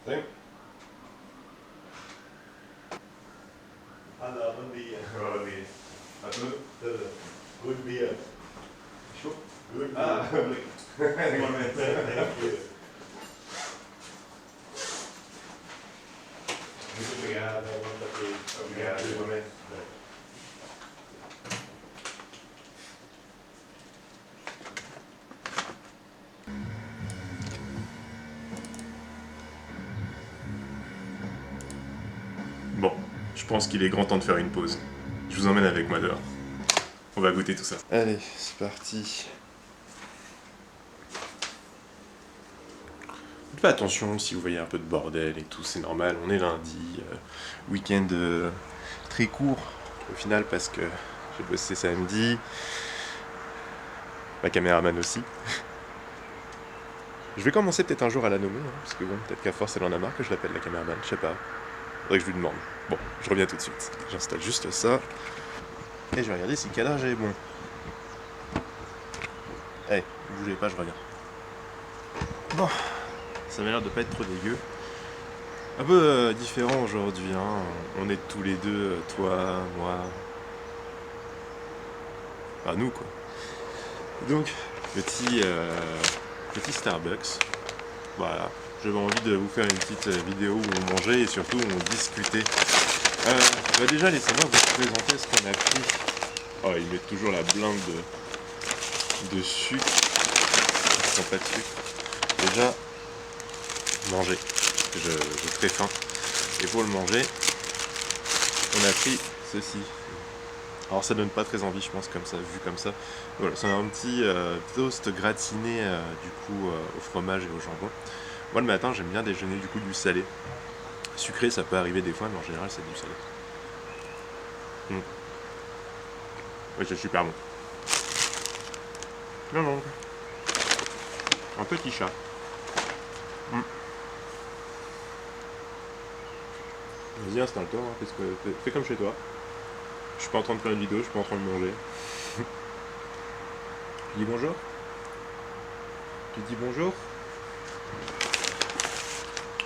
Same. Another beer. Probably. Absolut. Good beer. Chaud. Good beer. Ah, oui. Thank you. Muito obrigado. Obrigado, igualmente. Bon, je pense qu'il est grand temps de faire une pause. Je vous emmène avec moi dehors. On va goûter tout ça. Allez, c'est parti. Faites pas attention si vous voyez un peu de bordel et tout, c'est normal. On est lundi, week-end très court au final parce que j'ai bossé samedi. Ma caméraman aussi. Je vais commencer peut-être un jour à la nommer, hein, parce que bon, peut-être qu'à force elle en a marre que je l'appelle la caméraman, je sais pas. Faudrait que je lui demande. Bon, je reviens tout de suite. J'installe juste ça. Et je vais regarder si le cadrage est bon. Allez, bougez pas, je reviens. Bon, ça m'a l'air de pas être trop dégueu. Un peu différent aujourd'hui, hein. On est tous les deux, toi, moi. Enfin, nous quoi. Donc, petit Starbucks. Voilà. J'avais envie de vous faire une petite vidéo où on mangeait et surtout où on discutait. Déjà, laissez-moi vous présenter ce qu'on a pris. Oh, ils mettent toujours la blinde de sucre. Ils ne pas de sucre. Déjà, manger. J'ai très faim. Et pour le manger, on a pris ceci. Alors ça donne pas très envie, je pense, comme ça, vu comme ça. Voilà, c'est un petit toast gratiné du coup au fromage et au jambon. Moi le matin, j'aime bien déjeuner du coup du salé. Sucré, ça peut arriver des fois, mais en général, c'est du salé. Oui, c'est super bon. Non, non. Un petit chat. Vas-y, installe-toi, hein, fais comme chez toi. Je suis pas en train de faire une vidéo, je suis pas en train de manger. Tu dis bonjour? Tu dis bonjour?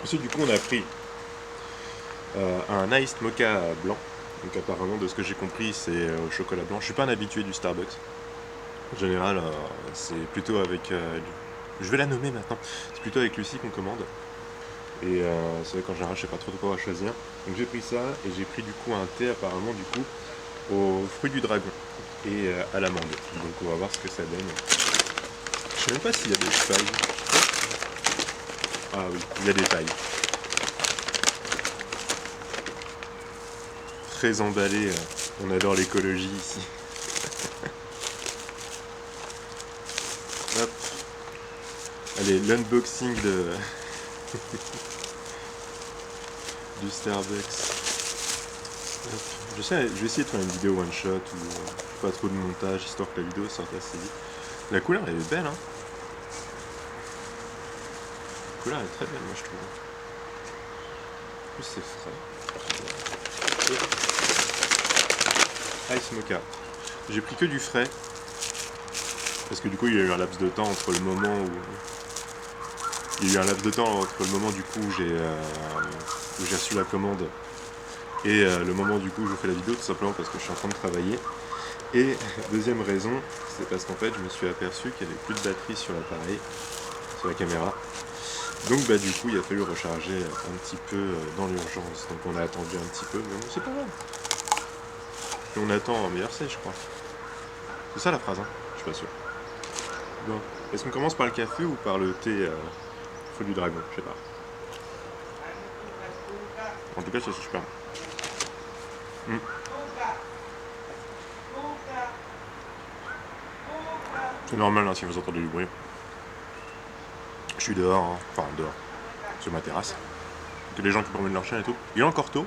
Ensuite, du coup, on a pris un iced mocha blanc. Donc apparemment, de ce que j'ai compris, c'est au chocolat blanc. Je suis pas un habitué du Starbucks. En général, c'est plutôt avec... Je vais la nommer maintenant. C'est plutôt avec Lucie qu'on commande. Et c'est vrai qu'en général, je sais pas trop de quoi choisir. Donc j'ai pris ça et j'ai pris du coup un thé apparemment du coup aux fruits du dragon et à l'amande. Donc on va voir ce que ça donne. Je sais même pas s'il y a des pailles. Ah oui, il y a des pailles. Très emballé, on adore l'écologie ici. Hop. Allez, l'unboxing du Starbucks. Hop. Je vais essayer de faire une vidéo one shot ou pas trop de montage histoire que la vidéo sorte assez vite. La couleur elle est belle, hein. La couleur est très belle, moi je trouve. En plus c'est frais. Ice mocha. J'ai pris que du frais. Parce que du coup il y a eu un laps de temps entre le moment où... Il y a eu un laps de temps entre le moment du coup où j'ai reçu la commande et le moment du coup où je fais la vidéo, tout simplement parce que je suis en train de travailler. Et deuxième raison, c'est parce qu'en fait je me suis aperçu qu'il n'y avait plus de batterie sur l'appareil, sur la caméra. Donc bah du coup il a fallu recharger un petit peu dans l'urgence. Donc on a attendu un petit peu, mais bon c'est pas grave. Et on attend en meilleur c'est je crois. C'est ça la phrase, hein? Je suis pas sûr. Bon, est-ce qu'on commence par le café ou par le thé feu du dragon? Je sais pas. En tout cas c'est super bon. C'est normal hein, si vous entendez du bruit. Je suis dehors, hein. Enfin dehors, sur ma terrasse. Donc les gens qui promènent leur chien et tout. Il est encore tôt.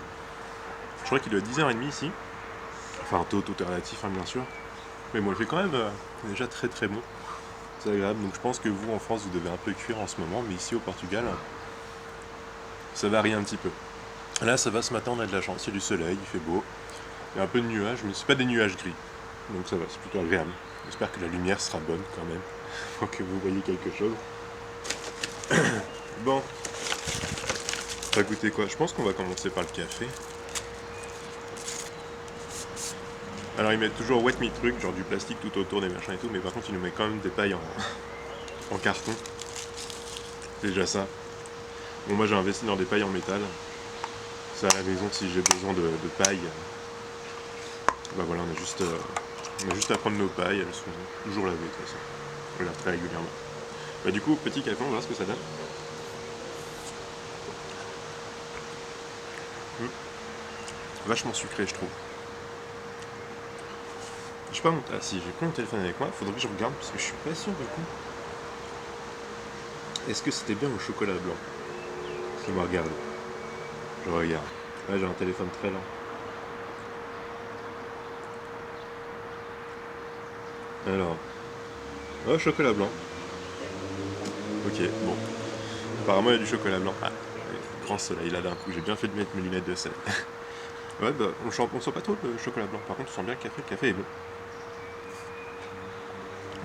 Je crois qu'il est 10h30 ici. Enfin tôt, tout est relatif hein, bien sûr. Mais bon, il fait quand même déjà très très bon. C'est agréable. Donc je pense que vous en France vous devez un peu cuire en ce moment. Mais ici au Portugal, ça varie un petit peu. Là ça va ce matin, on a de la chance. Il y a du soleil, il fait beau. Il y a un peu de nuages, mais c'est pas des nuages gris. Donc ça va, c'est plutôt agréable. J'espère que la lumière sera bonne quand même. Pour que vous voyez quelque chose. Bon. T'as goûté quoi? Je pense qu'on va commencer par le café. Alors ils mettent toujours wet meat truc, genre du plastique tout autour des machins et tout, mais par contre ils nous mettent quand même des pailles en carton. C'est déjà ça. Bon, moi j'ai investi dans des pailles en métal. Ça à la maison si j'ai besoin de paille. Bah voilà, on a juste à prendre nos pailles, elles sont toujours lavées de toute façon. On les lave très régulièrement. Bah du coup, petit café, on va voir ce que ça donne. Vachement sucré je trouve. Je sais pas mon... Ah si, j'ai pas mon téléphone avec moi, faudrait que je regarde parce que je suis pas sûr du coup. Est-ce que c'était bien au chocolat blanc? Je me regarde. Je regarde. Là j'ai un téléphone très lent. Alors. Oh, chocolat blanc. Ok, bon. Apparemment il y a du chocolat blanc. Ah, grand soleil là d'un coup, j'ai bien fait de mettre mes lunettes de soleil. Ouais bah on sent pas trop le chocolat blanc, par contre on sent bien le café est bon.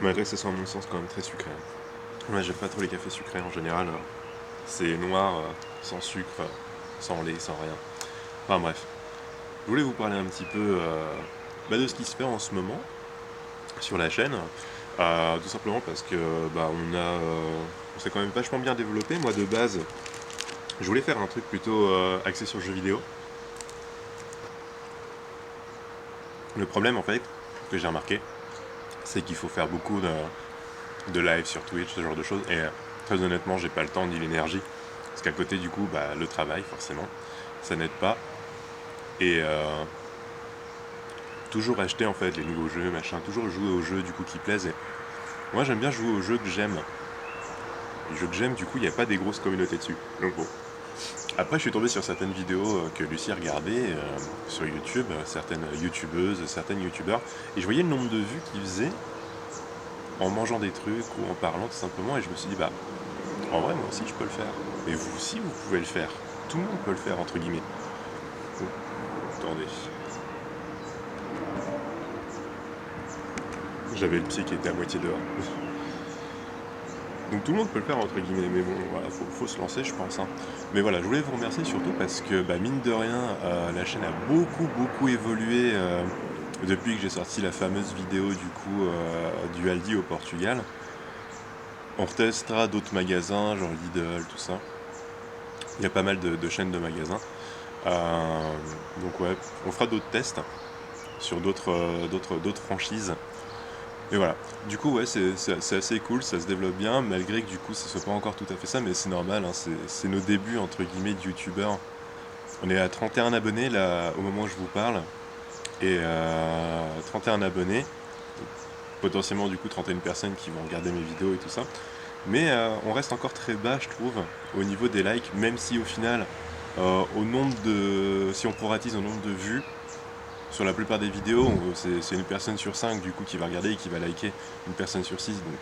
Malgré que ce soit à mon sens quand même très sucré. Moi j'aime pas trop les cafés sucrés en général. C'est noir, sans sucre, sans lait, sans rien. Enfin bref. Je voulais vous parler un petit peu de ce qui se fait en ce moment sur la chaîne. Tout simplement parce que on s'est quand même vachement bien développé. Moi de base, je voulais faire un truc plutôt axé sur le jeu vidéo. Le problème en fait, que j'ai remarqué, c'est qu'il faut faire beaucoup de live sur Twitch, ce genre de choses. Et très honnêtement, j'ai pas le temps ni l'énergie. Parce qu'à côté du coup, le travail forcément, ça n'aide pas. Et toujours acheter en fait les nouveaux jeux, machin, toujours jouer aux jeux du coup qui plaisent. Et moi j'aime bien jouer aux jeux que j'aime. Les jeux que j'aime, du coup, il n'y a pas des grosses communautés dessus. Donc bon. Après, je suis tombé sur certaines vidéos que Lucie regardait sur YouTube, certaines youtubeuses, certains youtubeurs, et je voyais le nombre de vues qu'ils faisaient en mangeant des trucs ou en parlant tout simplement, et je me suis dit, en vrai, moi aussi, je peux le faire. Et vous aussi, vous pouvez le faire. Tout le monde peut le faire, entre guillemets. Oh, attendez. J'avais le pied qui était à moitié dehors. Donc tout le monde peut le faire entre guillemets, mais bon, voilà, faut se lancer je pense. Hein. Mais voilà, je voulais vous remercier surtout parce que mine de rien, la chaîne a beaucoup évolué depuis que j'ai sorti la fameuse vidéo du coup du Aldi au Portugal. On retestera d'autres magasins, genre Lidl, tout ça. Il y a pas mal de chaînes de magasins. Donc ouais, on fera d'autres tests sur d'autres franchises. Et voilà. Du coup, ouais, c'est assez cool, ça se développe bien, malgré que du coup, ce soit pas encore tout à fait ça, mais c'est normal, hein, c'est nos débuts, entre guillemets, de youtubeurs. On est à 31 abonnés, là, au moment où je vous parle, et 31 abonnés, potentiellement, du coup, 31 personnes qui vont regarder mes vidéos et tout ça. Mais on reste encore très bas, je trouve, au niveau des likes, même si au final, si on proratise au nombre de vues, sur la plupart des vidéos, c'est une personne sur 5 du coup qui va regarder et qui va liker, une personne sur 6. Donc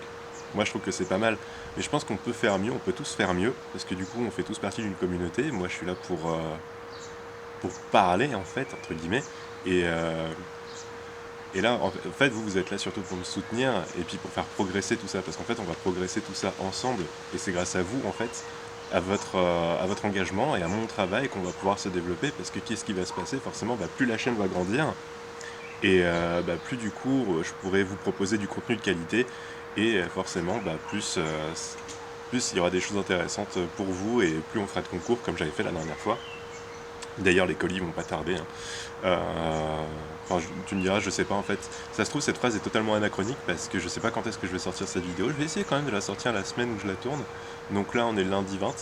moi je trouve que c'est pas mal. Mais je pense qu'on peut faire mieux, on peut tous faire mieux, parce que du coup on fait tous partie d'une communauté. Moi je suis là pour parler en fait, entre guillemets. Et là, en fait, vous êtes là surtout pour me soutenir et puis pour faire progresser tout ça. Parce qu'en fait, on va progresser tout ça ensemble. Et c'est grâce à vous, en fait, à votre engagement et à mon travail qu'on va pouvoir se développer. Parce que qu'est-ce qui va se passer? Forcément, plus la chaîne va grandir et plus du coup, je pourrai vous proposer du contenu de qualité. Et forcément, plus il y aura des choses intéressantes pour vous et plus on fera de concours comme j'avais fait la dernière fois. D'ailleurs, les colis vont pas tarder. Hein. Tu me diras, je sais pas en fait. Ça se trouve, cette phrase est totalement anachronique parce que je sais pas quand est-ce que je vais sortir cette vidéo. Je vais essayer quand même de la sortir la semaine où je la tourne. Donc là, on est lundi 20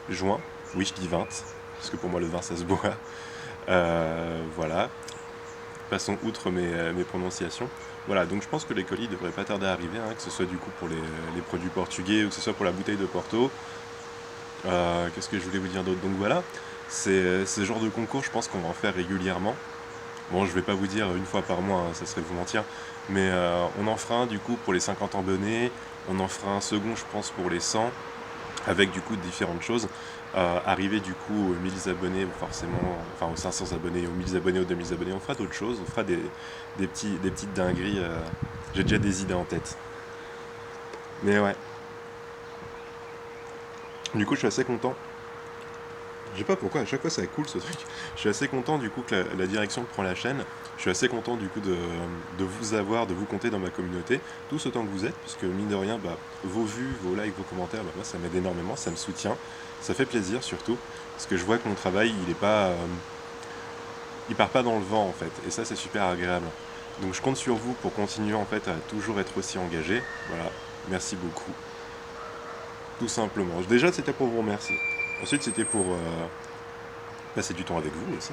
juin. Oui, je dis 20 parce que pour moi, le 20 ça se boit. Voilà. Passons outre mes prononciations. Voilà, donc je pense que les colis devraient pas tarder à arriver, hein, que ce soit du coup pour les produits portugais ou que ce soit pour la bouteille de Porto. Qu'est-ce que je voulais vous dire d'autre? Donc voilà. C'est ce genre de concours, je pense qu'on va en faire régulièrement. Bon, je vais pas vous dire une fois par mois, hein, ça serait vous mentir, mais on en fera un du coup pour les 50 abonnés, on en fera un second, je pense, pour les 100, avec du coup différentes choses. Arriver du coup aux 1000 abonnés, forcément, enfin aux 500 abonnés, aux 1000 abonnés, aux 2000 abonnés, on fera d'autres choses, on fera des petites dingueries. J'ai déjà des idées en tête. Mais ouais. Du coup, je suis assez content Je sais pas pourquoi, à chaque fois ça coule ce truc. Je suis assez content du coup que la direction que prend la chaîne. Je suis assez content du coup de vous avoir, de vous compter dans ma communauté, tous autant que vous êtes, parce que mine de rien, bah, vos vues, vos likes, vos commentaires, bah, moi ça m'aide énormément, ça me soutient, ça fait plaisir surtout, parce que je vois que mon travail il est pas, il part pas dans le vent en fait, et ça c'est super agréable. Donc je compte sur vous pour continuer en fait à toujours être aussi engagé. Voilà, merci beaucoup. Tout simplement. Déjà c'était pour vous remercier. Ensuite c'était pour passer du temps avec vous aussi.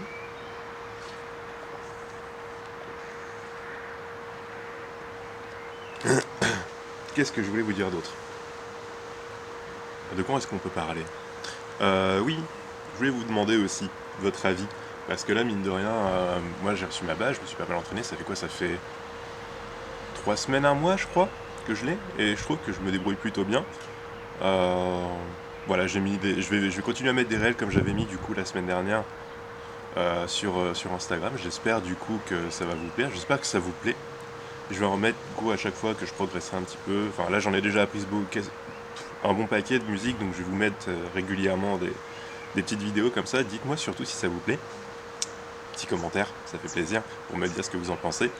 Qu'est-ce que je voulais vous dire d'autre? De quoi est-ce qu'on peut parler? Oui, je voulais vous demander aussi votre avis. Parce que là, mine de rien, moi j'ai reçu ma badge, je me suis pas mal entraîné. Ça fait quoi? Ça fait 3 semaines, un mois, je crois, que je l'ai. Et je trouve que je me débrouille plutôt bien. Euh, voilà, je vais continuer à mettre des réels comme j'avais mis du coup la semaine dernière sur Instagram. J'espère du coup que ça va vous plaire. J'espère que ça vous plaît. Je vais en remettre du coup à chaque fois que je progresserai un petit peu. Enfin là j'en ai déjà appris un bon paquet de musique, donc je vais vous mettre régulièrement des petites vidéos comme ça. Dites-moi surtout si ça vous plaît. Petit commentaire, ça fait plaisir pour me dire ce que vous en pensez.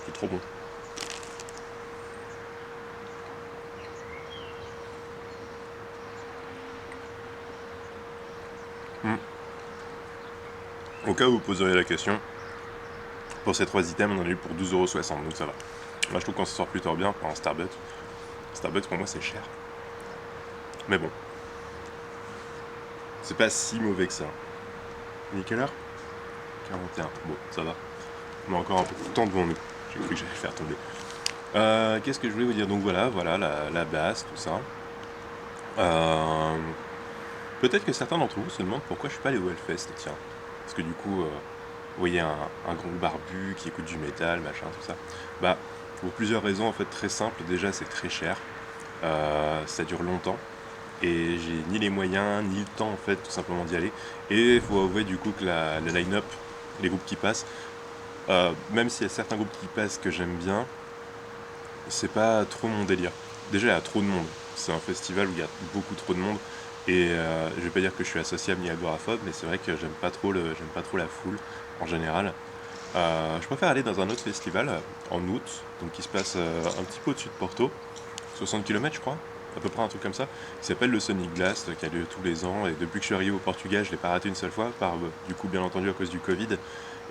C'est trop bon. Au cas où vous poseriez la question, pour ces 3 items, on en a eu pour 12,60€, donc ça va. Là, je trouve qu'on s'en sort plutôt bien pour un Starbucks. Starbucks, pour moi, c'est cher. Mais bon, c'est pas si mauvais que ça. Il est quelle heure? 41. Bon, ça va. On a encore un peu de temps devant nous. J'ai cru que j'allais le faire tomber. Qu'est-ce que je voulais vous dire? Donc voilà, la basse, tout ça. Peut-être que certains d'entre vous se demandent pourquoi je suis pas allé au Hellfest, tiens. Parce que du coup, vous voyez un gros barbu qui écoute du métal, machin, tout ça. Bah, pour plusieurs raisons en fait très simples. Déjà, c'est très cher. Ça dure longtemps. Et j'ai ni les moyens, ni le temps en fait, tout simplement d'y aller. Et il faut avouer du coup que la line-up, les groupes qui passent, même s'il y a certains groupes qui passent que j'aime bien, c'est pas trop mon délire. Déjà, il y a trop de monde. C'est un festival où il y a beaucoup trop de monde. Et je vais pas dire que je suis associable ni agoraphobe, mais c'est vrai que j'aime pas trop la foule en général. Je préfère aller dans un autre festival en août, donc qui se passe un petit peu au-dessus de Porto, 60 km je crois, à peu près un truc comme ça, qui s'appelle le Sonic Blast, qui a lieu tous les ans. Et depuis que je suis arrivé au Portugal, je l'ai pas raté une seule fois, du coup bien entendu à cause du Covid.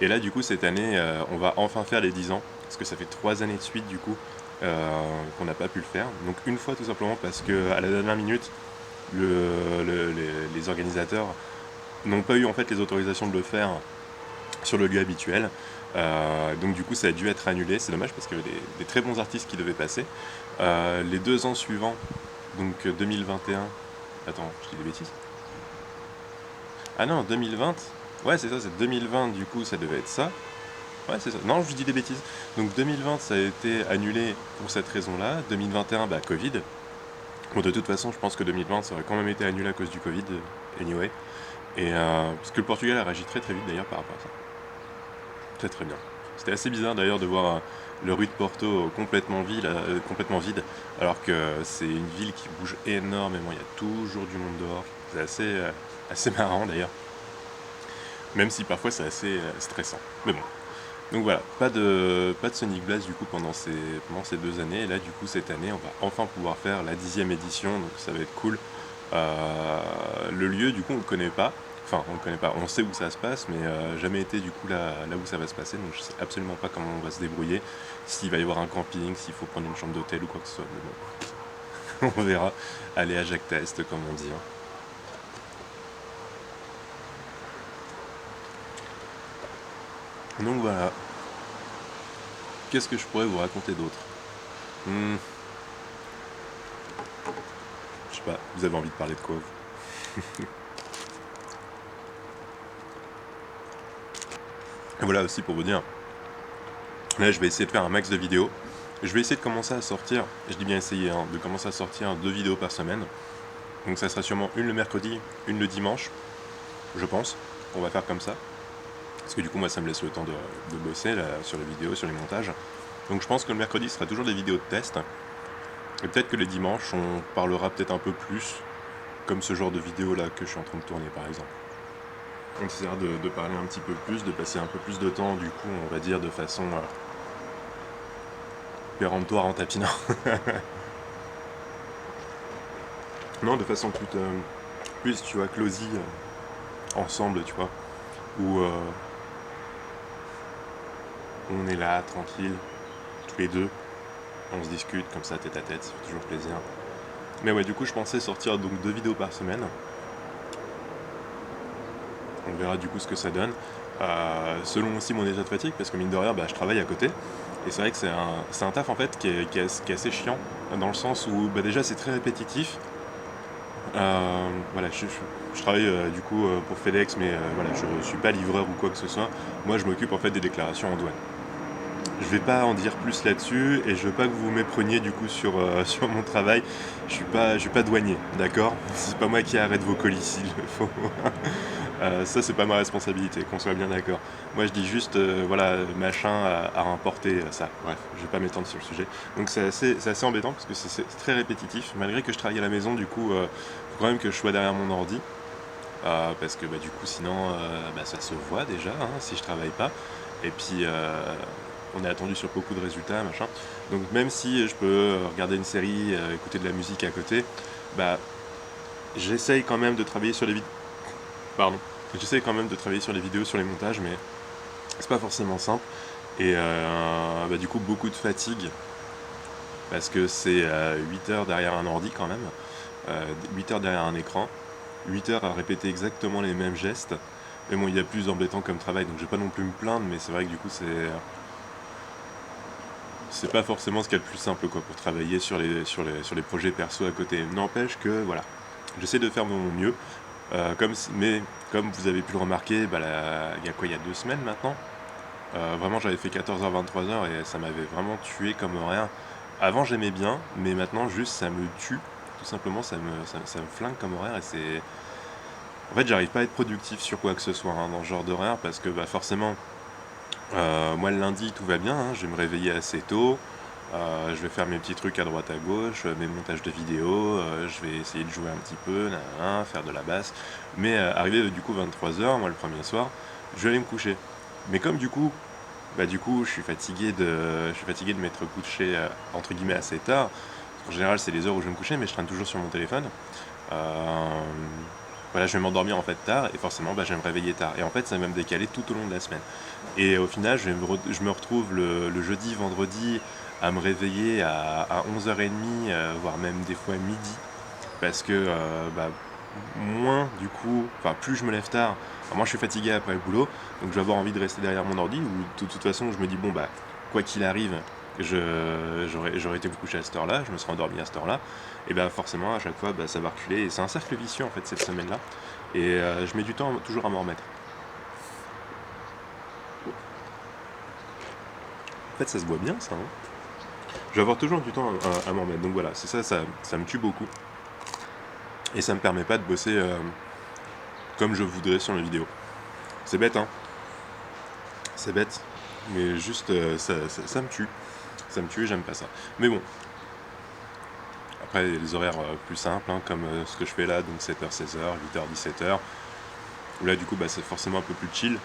Et là du coup cette année, on va enfin faire les 10 ans, parce que ça fait 3 années de suite du coup qu'on n'a pas pu le faire. Donc une fois tout simplement parce que à la dernière minute, les organisateurs n'ont pas eu en fait les autorisations de le faire sur le lieu habituel. Donc du coup ça a dû être annulé, c'est dommage parce qu'il y avait des très bons artistes qui devaient passer. Les 2 ans suivants, donc 2021... Attends, je dis des bêtises? Ah non, 2020. Ouais c'est ça, c'est 2020 du coup ça devait être ça. Ouais c'est ça, non je dis des bêtises. Donc 2020 ça a été annulé pour cette raison-là. 2021, bah Covid. Bon de toute façon je pense que 2020 ça aurait quand même été annulé à cause du Covid, anyway. Et parce que le Portugal a réagi très très vite d'ailleurs par rapport à ça. Très très bien. C'était assez bizarre d'ailleurs de voir le rue de Porto complètement vide, alors que c'est une ville qui bouge énormément, il y a toujours du monde dehors. C'est assez marrant d'ailleurs, même si parfois c'est assez stressant. Mais bon. Donc voilà, pas de Sonic Blast du coup pendant ces 2 années. Et là du coup cette année on va enfin pouvoir faire la 10e édition, donc ça va être cool. Le lieu du coup on le connaît pas. Enfin, on le connaît pas, on sait où ça se passe, mais jamais été du coup là où ça va se passer, donc je sais absolument pas comment on va se débrouiller, s'il va y avoir un camping, s'il faut prendre une chambre d'hôtel ou quoi que ce soit, mais bon, on verra. Allez à Jacques Test, comme on dit. Hein. Donc voilà. Qu'est-ce que je pourrais vous raconter d'autre? Je sais pas, vous avez envie de parler de quoi vous? Et voilà aussi pour vous dire, là je vais essayer de faire un max de vidéos. Je vais essayer de commencer à sortir, je dis bien essayer, hein, de commencer à sortir 2 vidéos par semaine. Donc ça sera sûrement une le mercredi, une le dimanche, je pense, qu'on va faire comme ça. Parce que du coup moi ça me laisse le temps de bosser là, sur les vidéos, sur les montages. Donc je pense que le mercredi sera toujours des vidéos de test. Et peut-être que les dimanches, on parlera peut-être un peu plus, comme ce genre de vidéo là que je suis en train de tourner par exemple. On essaiera de parler un petit peu plus, de passer un peu plus de temps, du coup, on va dire de façon péremptoire en tapinant. Non, de façon plus tu vois, closy, ensemble, tu vois, où on est là, tranquille, tous les deux, on se discute comme ça, tête à tête, ça fait toujours plaisir. Mais ouais, du coup, je pensais sortir donc 2 vidéos par semaine. On verra du coup ce que ça donne. Selon aussi mon état de fatigue, parce que mine de rien, je travaille à côté. Et c'est vrai que c'est un taf en fait qui est assez chiant, dans le sens où déjà c'est très répétitif. Voilà, je travaille du coup pour FedEx, mais voilà, je suis pas livreur ou quoi que ce soit. Moi, je m'occupe en fait des déclarations en douane. Je vais pas en dire plus là-dessus et je veux pas que vous vous mépreniez du coup sur, sur mon travail. Je suis pas douanier, d'accord? C'est pas moi qui arrête vos colis s'il le faut. Ça, c'est pas ma responsabilité, qu'on soit bien d'accord. Moi, je dis juste, voilà, machin à importer ça. Bref, je vais pas m'étendre sur le sujet. Donc, c'est assez embêtant parce que c'est très répétitif. Malgré que je travaille à la maison, du coup, faut quand même que je sois derrière mon ordi. Parce que du coup, sinon, ça se voit déjà hein, si je travaille pas. Et puis, on est attendu sur beaucoup de résultats, machin. Donc, même si je peux regarder une série, écouter de la musique à côté, j'essaye quand même de travailler sur les vidéos. Pardon. J'essaie quand même de travailler sur les vidéos, sur les montages, mais c'est pas forcément simple. Et du coup, beaucoup de fatigue, parce que c'est 8 heures derrière un ordi quand même, 8 heures derrière un écran, 8 heures à répéter exactement les mêmes gestes. Mais bon, il y a plus embêtant comme travail, donc je vais pas non plus me plaindre, mais c'est vrai que du coup, c'est pas forcément ce qu'il y a de plus simple quoi, pour travailler sur les projets perso à côté. N'empêche que, voilà, j'essaie de faire de mon mieux. Mais comme vous avez pu le remarquer, il y a quoi, il y a 2 semaines maintenant, vraiment j'avais fait 14h, 23h et ça m'avait vraiment tué comme rien. Avant j'aimais bien, mais maintenant juste ça me tue, tout simplement ça me flingue comme horaire et c'est... En fait j'arrive pas à être productif sur quoi que ce soit hein, dans ce genre d'horaire parce que forcément, moi le lundi tout va bien, hein, je vais me réveiller assez tôt, je vais faire mes petits trucs à droite à gauche, mes montages de vidéos, je vais essayer de jouer un petit peu, nanana, faire de la basse. Mais arrivé du coup 23h, moi le premier soir, je vais aller me coucher. Mais comme du coup je suis fatigué de m'être couché entre guillemets assez tard. En général c'est les heures où je vais me coucher, mais je traîne toujours sur mon téléphone. Euh, voilà, je vais m'endormir en fait tard et forcément je vais me réveiller tard. Et en fait ça va me décaler tout au long de la semaine. Et au final je me retrouve le jeudi, vendredi à me réveiller à 11h30, voire même des fois midi. Parce que moins du coup, enfin plus je me lève tard, moi je suis fatigué après le boulot, donc je vais avoir envie de rester derrière mon ordi, ou de toute façon je me dis bon quoi qu'il arrive, j'aurais été me coucher à cette heure-là, je me serais endormi à cette heure-là, et forcément à chaque fois ça va reculer, et c'est un cercle vicieux en fait cette semaine-là, et je mets du temps toujours à m'en remettre. En fait ça se voit bien ça, hein. Je vais avoir toujours du temps à m'en remettre, donc voilà, c'est ça me tue beaucoup, et ça me permet pas de bosser comme je voudrais sur les vidéos. C'est bête hein, c'est bête, mais juste ça me tue. Ça me tue, j'aime pas ça. Mais bon, après il y a les horaires plus simples, hein, comme ce que je fais là, donc 7h, 16h, 8h, 17h, où là du coup c'est forcément un peu plus chill.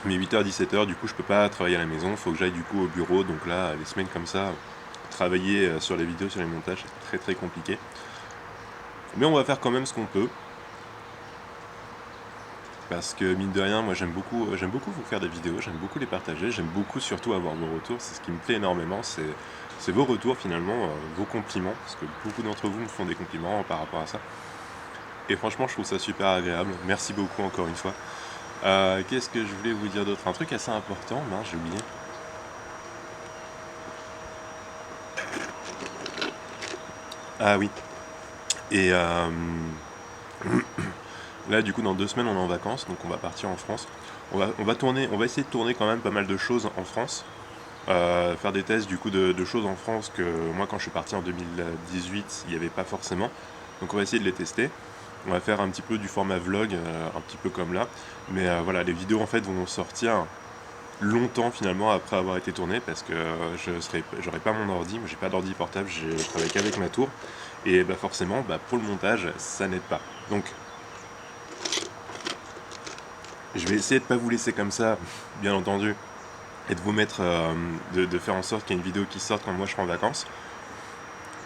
Mais 8h, 17h, du coup je peux pas travailler à la maison, faut que j'aille du coup au bureau, donc là les semaines comme ça, travailler sur les vidéos, sur les montages, c'est très très compliqué. Mais on va faire quand même ce qu'on peut. Parce que mine de rien, moi j'aime beaucoup vous faire des vidéos, j'aime beaucoup les partager, j'aime beaucoup surtout avoir vos retours, c'est ce qui me plaît énormément, c'est vos retours finalement, vos compliments, parce que beaucoup d'entre vous me font des compliments par rapport à ça. Et franchement je trouve ça super agréable, merci beaucoup encore une fois. Qu'est-ce que je voulais vous dire d'autre? Un truc assez important, j'ai oublié. Ah oui, et là du coup dans 2 semaines on est en vacances, donc on va partir en France. On va essayer de tourner quand même pas mal de choses en France. Faire des tests du coup de choses en France que moi quand je suis parti en 2018 il n'y avait pas forcément, donc on va essayer de les tester. On va faire un petit peu du format vlog, un petit peu comme là, mais voilà, les vidéos en fait vont sortir longtemps finalement après avoir été tourné parce que j'aurais pas mon ordi, moi j'ai pas d'ordi portable, je travaille qu'avec ma tour et bah forcément pour le montage ça n'aide pas. Donc je vais essayer de pas vous laisser comme ça, bien entendu, et de vous mettre, de faire en sorte qu'il y ait une vidéo qui sorte quand moi je serai en vacances.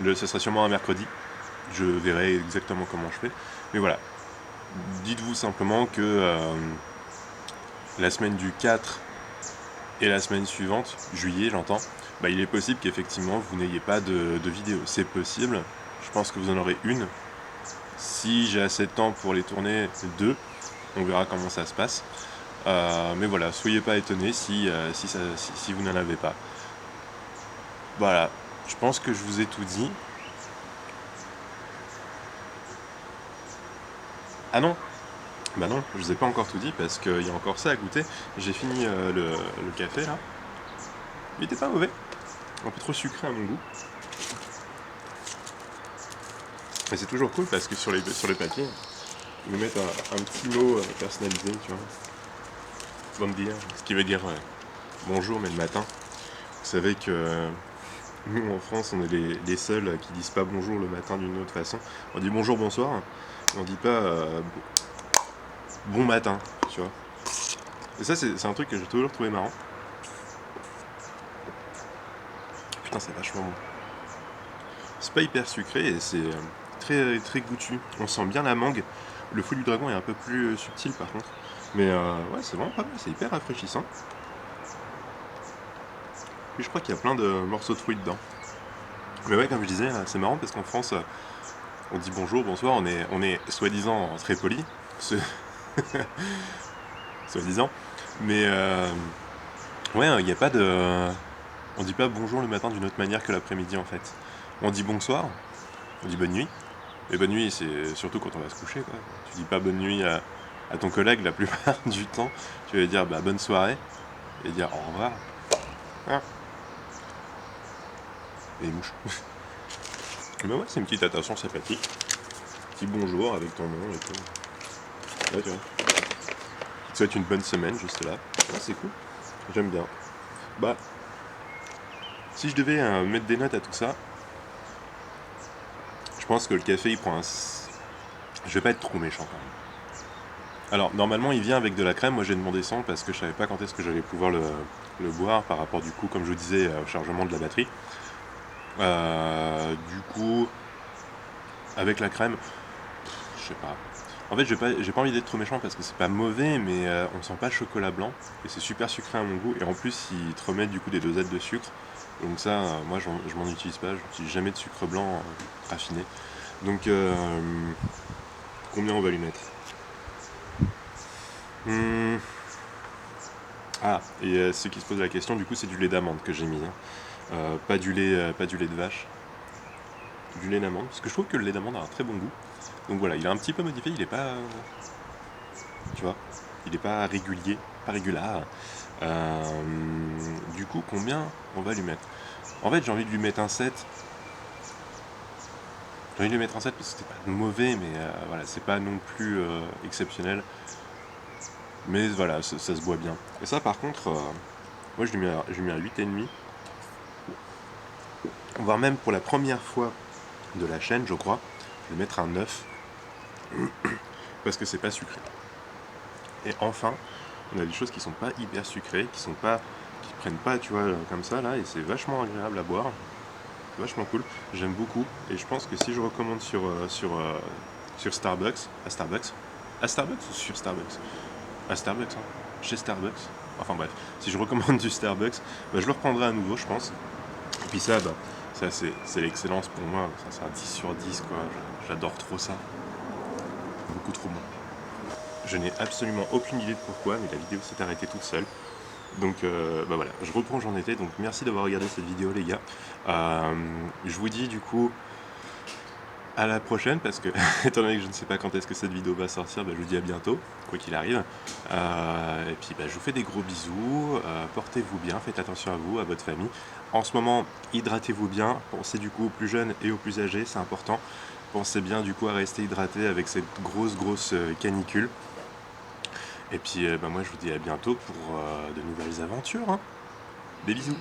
Ce sera sûrement un mercredi, je verrai exactement comment je fais, mais voilà. Dites-vous simplement que la semaine du 4 et la semaine suivante, juillet j'entends, il est possible qu'effectivement vous n'ayez pas de vidéo. C'est possible, je pense que vous en aurez une. Si j'ai assez de temps pour les tourner, 2, on verra comment ça se passe. Mais voilà, soyez pas étonnés si vous n'en avez pas. Voilà, je pense que je vous ai tout dit. Ah non, bah non, je vous ai pas encore tout dit parce qu'il y a encore ça à goûter. J'ai fini le café là. Il était pas mauvais, un peu trop sucré à mon goût. Mais c'est toujours cool parce que sur les papiers, ils nous mettent un petit mot personnalisé, tu vois. Bon dia, ce qui veut dire bonjour mais le matin. Vous savez que nous en France on est les seuls qui disent pas bonjour le matin d'une autre façon. On dit bonjour, bonsoir, on dit pas bon matin, tu vois. Et ça c'est un truc que j'ai toujours trouvé marrant. Putain c'est vachement bon. C'est pas hyper sucré et c'est très, très goûtu. On sent bien la mangue. Le fruit du dragon est un peu plus subtil par contre. Mais ouais c'est vraiment pas mal, c'est hyper rafraîchissant. Puis je crois qu'il y a plein de morceaux de fruits dedans. Mais ouais, comme je disais, c'est marrant parce qu'en France, on dit bonjour, bonsoir, on est soi-disant très poli, soi-disant, mais ouais, il n'y a pas de... On dit pas bonjour le matin d'une autre manière que l'après-midi en fait. On dit bonsoir, on dit bonne nuit, et bonne nuit c'est surtout quand on va se coucher, quoi. Tu dis pas bonne nuit à ton collègue la plupart du temps, tu vas dire bonne soirée, et dire au revoir. Ah. Et mouche. Mais ouais, c'est une petite attention sympathique. Petit bonjour avec ton nom et tout. Ouais, tu vois. Je te souhaite une bonne semaine juste là. Ouais, c'est cool. J'aime bien. Si je devais mettre des notes à tout ça, je pense que le café il prend un... Je vais pas être trop méchant quand même. Alors, normalement, il vient avec de la crème. Moi, j'ai demandé sans parce que je savais pas quand est-ce que j'allais pouvoir le boire par rapport, du coup, comme je vous disais, au chargement de la batterie. Du coup, avec la crème, je sais pas. En fait, j'ai pas envie d'être trop méchant parce que c'est pas mauvais, mais on sent pas le chocolat blanc et c'est super sucré à mon goût. Et en plus, ils te remettent du coup des dosettes de sucre. Donc ça, moi, je m'en utilise pas. Je n'utilise jamais de sucre blanc raffiné. Donc, combien on va lui mettre? Ah, et ceux qui se posent la question, du coup, c'est du lait d'amande que j'ai mis. Hein. Pas du lait de vache. Du lait d'amande. Parce que je trouve que le lait d'amande a un très bon goût. Donc voilà, il est un petit peu modifié, il est pas... tu vois, il est pas régulier, pas régulard. Du coup, combien on va lui mettre? En fait, j'ai envie de lui mettre un 7. J'ai envie de lui mettre un 7 parce que c'était pas mauvais, mais voilà, c'est pas non plus exceptionnel. Mais voilà, ça se boit bien. Et ça, par contre, moi, je lui mets un 8,5. Voire même pour la première fois de la chaîne, je crois, je vais mettre un 9. Parce que c'est pas sucré. Et enfin, on a des choses qui sont pas hyper sucrées, qui prennent pas, tu vois, comme ça là, et c'est vachement agréable à boire. C'est vachement cool. J'aime beaucoup. Et je pense que si je recommande sur Starbucks, à Starbucks ou sur Starbucks? À Starbucks, hein. Chez Starbucks. Enfin bref, si je recommande du Starbucks, je le reprendrai à nouveau, je pense. Et puis ça, ça c'est l'excellence pour moi. Ça, c'est un 10 sur 10, quoi. J'adore trop ça. Beaucoup trop bon. Je n'ai absolument aucune idée de pourquoi, mais la vidéo s'est arrêtée toute seule. Donc voilà, je reprends où j'en étais. Donc merci d'avoir regardé cette vidéo, les gars. Je vous dis du coup à la prochaine, parce que étant donné que je ne sais pas quand est-ce que cette vidéo va sortir, je vous dis à bientôt, quoi qu'il arrive. Et puis je vous fais des gros bisous. Portez-vous bien, faites attention à vous, à votre famille. En ce moment, hydratez-vous bien. Pensez du coup aux plus jeunes et aux plus âgés, c'est important. Pensez bien du coup à rester hydraté avec cette grosse canicule. Et puis bah, moi je vous dis à bientôt pour de nouvelles aventures. Hein. Des bisous.